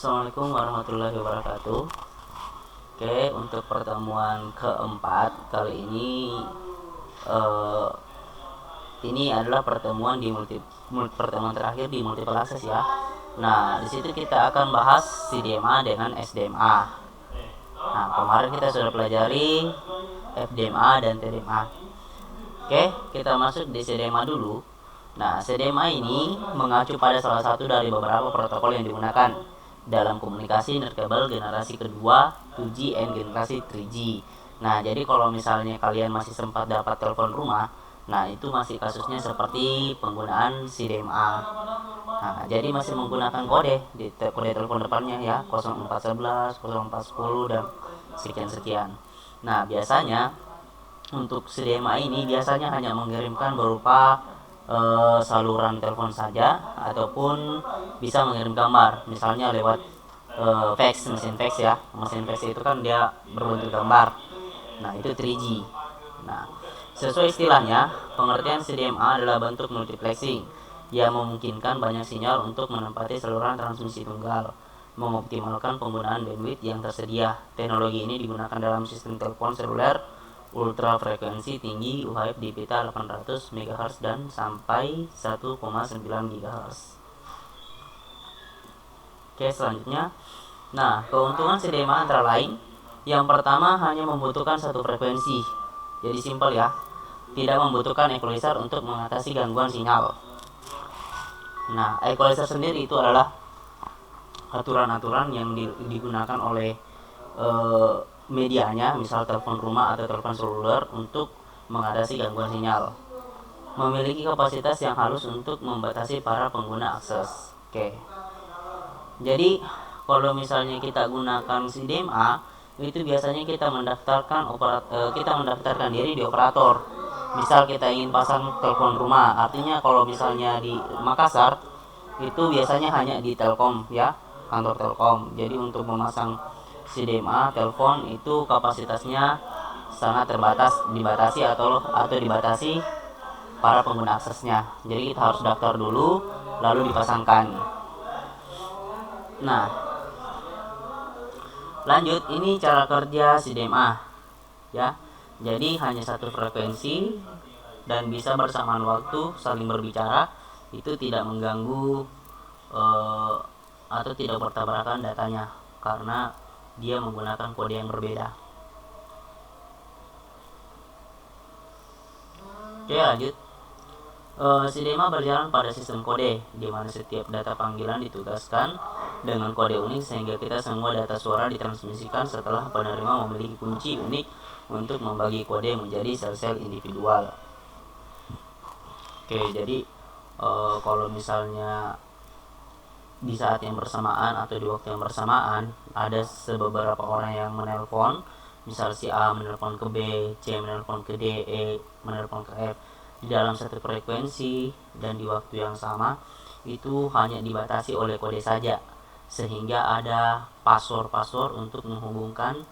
Assalamualaikum warahmatullahi wabarakatuh. Oke, untuk pertemuan keempat kali eh, ini adalah pertemuan terakhir di multiple access ya. Nah, di situ kita akan bahas CDMA dengan SDMA. Nah, kemarin kita sudah pelajari FDMA dan TDMA. Oke, kita masuk di CDMA dulu. Nah, CDMA ini mengacu pada salah satu dari beberapa protokol yang digunakan dalam komunikasi nirkabel generasi kedua 2G and generasi 3G. Nah, jadi kalau misalnya kalian masih sempat dapat telepon rumah, nah itu masih kasusnya seperti penggunaan CDMA. Nah, jadi masih menggunakan kode telepon depannya ya, 0411, 0410 dan sekian-sekian. Nah, biasanya untuk CDMA ini biasanya hanya mengirimkan berupa saluran telepon saja, ataupun bisa mengirim gambar, misalnya lewat mesin fax ya. Mesin fax itu kan dia berbentuk gambar. Nah, itu 3G. Nah, sesuai istilahnya, pengertian CDMA adalah bentuk multiplexing yang memungkinkan banyak sinyal untuk menempati saluran transmisi tunggal, mengoptimalkan penggunaan bandwidth yang tersedia. Teknologi ini digunakan dalam sistem telepon seluler ultra frekuensi tinggi UHF di pita 800 MHz dan sampai 1,9 GHz. Oke, selanjutnya. Nah, keuntungan CDMA antara lain, yang pertama hanya membutuhkan satu frekuensi. Jadi simpel ya. Tidak membutuhkan equalizer untuk mengatasi gangguan sinyal. Nah, equalizer sendiri itu adalah aturan-aturan yang digunakan oleh medianya, misal telepon rumah atau telepon seluler, untuk mengatasi gangguan sinyal. Memiliki kapasitas yang halus untuk membatasi para pengguna akses. Oke. Jadi kalau misalnya kita gunakan CDMA, itu biasanya kita mendaftarkan diri di operator. Misal kita ingin pasang telepon rumah, artinya kalau misalnya di Makassar itu biasanya hanya di Telkom ya, kantor Telkom. Jadi untuk memasang CDMA telepon itu kapasitasnya sangat dibatasi para pengguna aksesnya. Jadi kita harus daftar dulu lalu dipasangkan. Nah, lanjut, ini cara kerja CDMA ya. Jadi hanya satu frekuensi dan bisa bersamaan waktu saling berbicara, itu tidak mengganggu atau tidak bertabrakan datanya karena dia menggunakan kode yang berbeda. Oke, lanjut. CDMA berjalan pada sistem kode, di mana setiap data panggilan ditugaskan dengan kode unik sehingga kita semua data suara ditransmisikan setelah penerima memiliki kunci unik untuk membagi kode menjadi sel-sel individual. Oke, jadi kalau misalnya di saat yang bersamaan atau di waktu yang bersamaan ada beberapa orang yang menelpon, misal si A menelpon ke B, C menelpon ke D, E menelpon ke F di dalam satu frekuensi dan di waktu yang sama, itu hanya dibatasi oleh kode saja, sehingga ada password untuk menghubungkan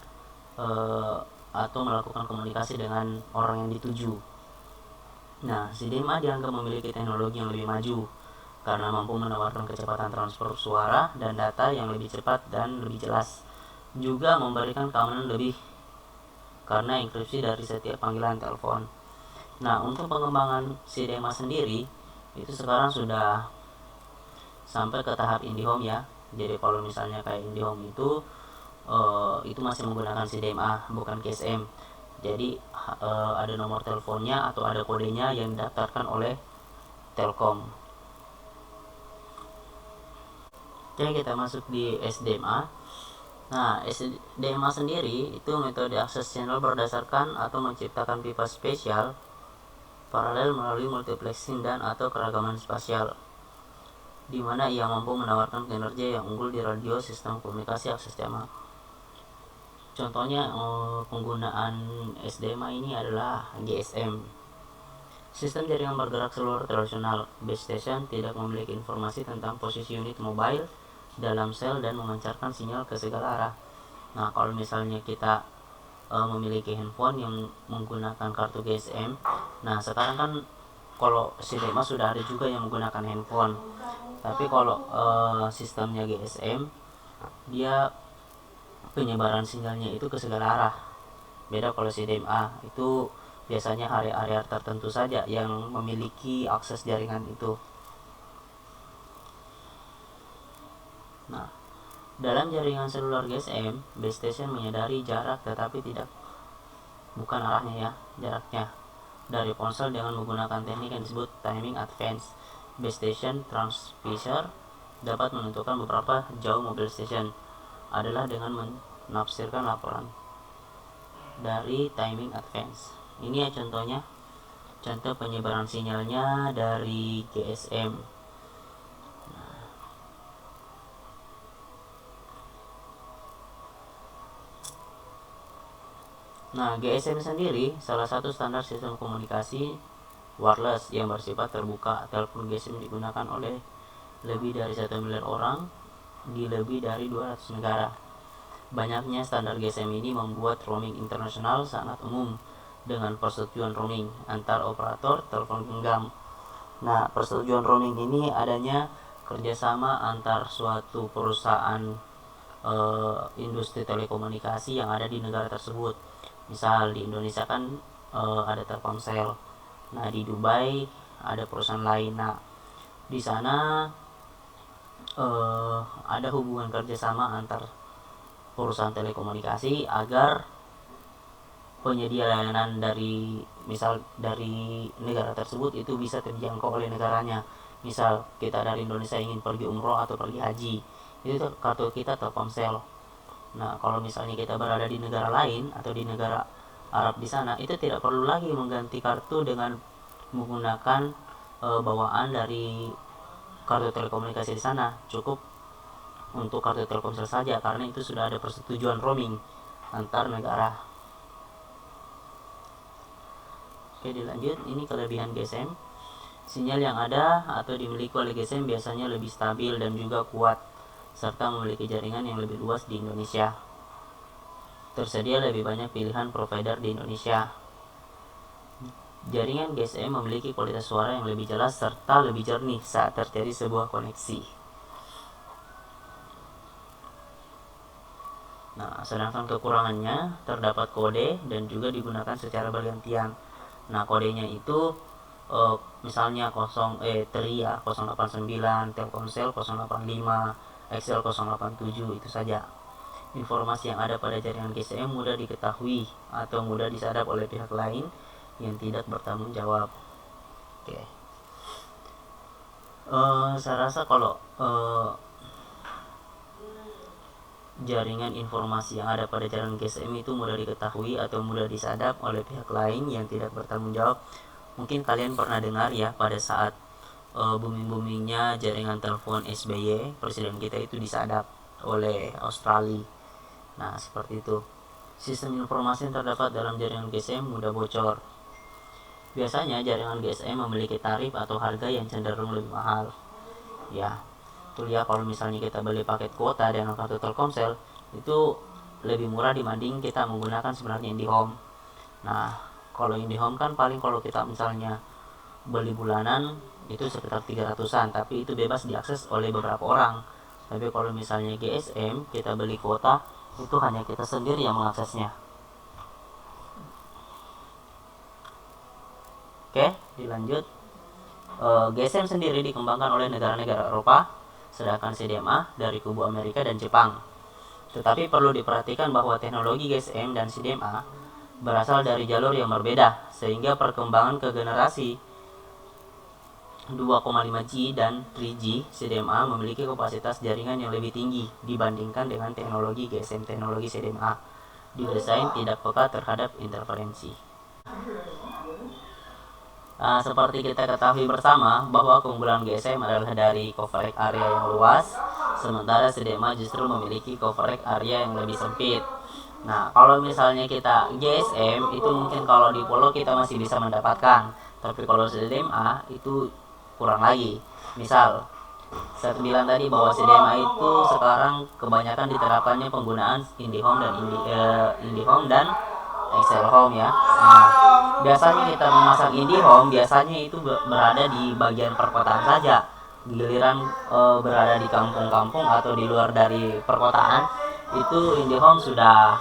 atau melakukan komunikasi dengan orang yang dituju. Nah, CDMA dianggap memiliki teknologi yang lebih maju karena mampu menawarkan kecepatan transfer suara dan data yang lebih cepat dan lebih jelas. Juga memberikan keamanan lebih karena enkripsi dari setiap panggilan telepon. Nah, untuk pengembangan CDMA sendiri itu sekarang sudah sampai ke tahap IndiHome ya. Jadi kalau misalnya kayak IndiHome itu masih menggunakan CDMA bukan GSM. Jadi ada nomor teleponnya atau ada kodenya yang didaftarkan oleh Telkom. Oke, kita masuk di SDMA. Nah, SDMA sendiri itu metode akses channel berdasarkan atau menciptakan pipa spesial paralel melalui multiplexing dan atau keragaman spasial, di mana ia mampu menawarkan kinerja yang unggul di radio sistem komunikasi akses jamak. Contohnya penggunaan SDMA ini adalah GSM. Sistem jaringan bergerak seluler tradisional base station tidak memiliki informasi tentang posisi unit mobile dalam sel dan memancarkan sinyal ke segala arah. Nah, kalau misalnya kita memiliki handphone yang menggunakan kartu GSM, nah sekarang kan kalau CDMA sudah ada juga yang menggunakan handphone, tapi kalau sistemnya GSM dia penyebaran sinyalnya itu ke segala arah. Beda kalau CDMA itu biasanya area-area tertentu saja yang memiliki akses jaringan itu. Nah, dalam jaringan seluler GSM, base station menyadari jarak tetapi bukan arahnya ya, jaraknya dari ponsel dengan menggunakan teknik yang disebut timing advance. Base station transmitter dapat menentukan beberapa jauh mobil station adalah dengan menafsirkan laporan dari timing advance. Ini ya contohnya, contoh penyebaran sinyalnya dari GSM. Nah, GSM sendiri salah satu standar sistem komunikasi wireless yang bersifat terbuka. Telepon GSM digunakan oleh lebih dari 1 miliar orang di lebih dari 200 negara. Banyaknya standar GSM ini membuat roaming internasional sangat umum dengan persetujuan roaming antar operator telepon genggam. Nah, persetujuan roaming ini adanya kerjasama antar suatu perusahaan industri telekomunikasi yang ada di negara tersebut. Misal di Indonesia kan ada Telkomsel. Nah, di Dubai ada perusahaan lain. Nah, di sana ada hubungan kerjasama antar perusahaan telekomunikasi agar penyedia layanan dari negara tersebut itu bisa terjangkau oleh negaranya. Misal kita dari Indonesia ingin pergi umroh atau pergi haji, itu kartu kita Telkomsel. Nah, kalau misalnya kita berada di negara lain atau di negara Arab di sana, itu tidak perlu lagi mengganti kartu dengan menggunakan bawaan dari kartu telekomunikasi di sana. Cukup untuk kartu Telkomsel saja karena itu sudah ada persetujuan roaming antar negara. Oke, dilanjut. Ini kelebihan GSM. Sinyal yang ada atau dimiliki oleh GSM biasanya lebih stabil dan juga kuat, serta memiliki jaringan yang lebih luas di Indonesia. Tersedia lebih banyak pilihan provider di Indonesia. Jaringan GSM memiliki kualitas suara yang lebih jelas serta lebih jernih saat terjadi sebuah koneksi. Nah, sedangkan kekurangannya terdapat kode dan juga digunakan secara bergantian. Nah, kodenya itu misalnya 089, Telkomsel 085, Excel 087, itu saja. Informasi yang ada pada jaringan GSM mudah diketahui atau mudah disadap oleh pihak lain yang tidak bertanggung jawab. Oke. Saya rasa kalau jaringan informasi yang ada pada jaringan GSM itu mudah diketahui atau mudah disadap oleh pihak lain yang tidak bertanggung jawab. Mungkin kalian pernah dengar ya pada saat booming-boomingnya jaringan telepon SBY, presiden kita itu disadap oleh Australia. Nah, seperti itu. Sistem informasi yang terdapat dalam jaringan GSM mudah bocor. Biasanya jaringan GSM memiliki tarif atau harga yang cenderung lebih mahal. Ya, betul ya, kalau misalnya kita beli paket kuota dengan kartu Telkomsel itu lebih murah dibanding kita menggunakan sebenarnya IndiHome. Nah, kalau IndiHome kan paling kalau kita misalnya beli bulanan itu sekitar 300-an, tapi itu bebas diakses oleh beberapa orang. Tapi kalau misalnya GSM kita beli kuota itu hanya kita sendiri yang mengaksesnya. Oke, dilanjut. GSM sendiri dikembangkan oleh negara-negara Eropa, sedangkan CDMA dari kubu Amerika dan Jepang. Tetapi perlu diperhatikan bahwa teknologi GSM dan CDMA berasal dari jalur yang berbeda, sehingga perkembangan ke generasi 2,5G dan 3G CDMA memiliki kapasitas jaringan yang lebih tinggi dibandingkan dengan teknologi GSM. Teknologi CDMA didesain tidak peka terhadap interferensi. Seperti kita ketahui bersama bahwa keunggulan GSM adalah dari coverage area yang luas, sementara CDMA justru memiliki coverage area yang lebih sempit. Nah, kalau misalnya kita GSM itu mungkin kalau di pulau kita masih bisa mendapatkan, tapi kalau CDMA itu kurang lagi. Misal saya bilang tadi bahwa CDMA itu sekarang kebanyakan diterapkannya penggunaan IndiHome dan Excel Home ya. Nah, biasanya kita memasang IndiHome biasanya itu berada di bagian perkotaan saja. giliran berada di kampung-kampung atau di luar dari perkotaan, itu IndiHome sudah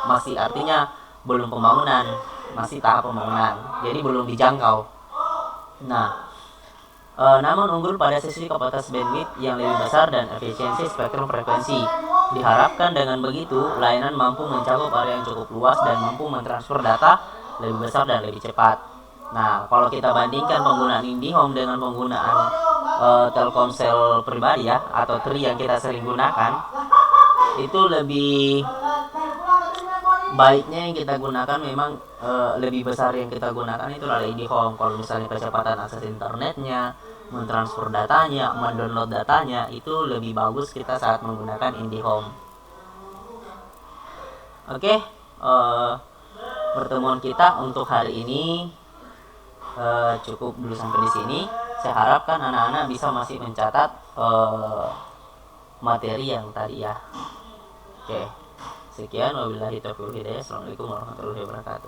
masih, artinya belum pembangunan, masih tahap pembangunan, jadi belum dijangkau. Nah, namun unggul pada sisi kapasitas bandwidth yang lebih besar dan efisiensi spektrum frekuensi. Diharapkan dengan begitu, layanan mampu mencakup area yang cukup luas dan mampu mentransfer data lebih besar dan lebih cepat. Nah, kalau kita bandingkan penggunaan IndiHome dengan penggunaan Telkomsel pribadi ya, atau Tri yang kita sering gunakan, itu lebih baiknya yang kita gunakan memang lebih besar yang kita gunakan itu adalah IndiHome. Kalau misalnya kecepatan akses internetnya, mentransfer datanya, mendownload datanya, itu lebih bagus kita saat menggunakan IndiHome. Oke, pertemuan kita untuk hari ini cukup dulu sampai di sini. Saya harapkan anak-anak bisa masih mencatat materi yang tadi ya. Oke, sekian, wabillahi taufiq wal hidayah. Assalamualaikum warahmatullahi wabarakatuh.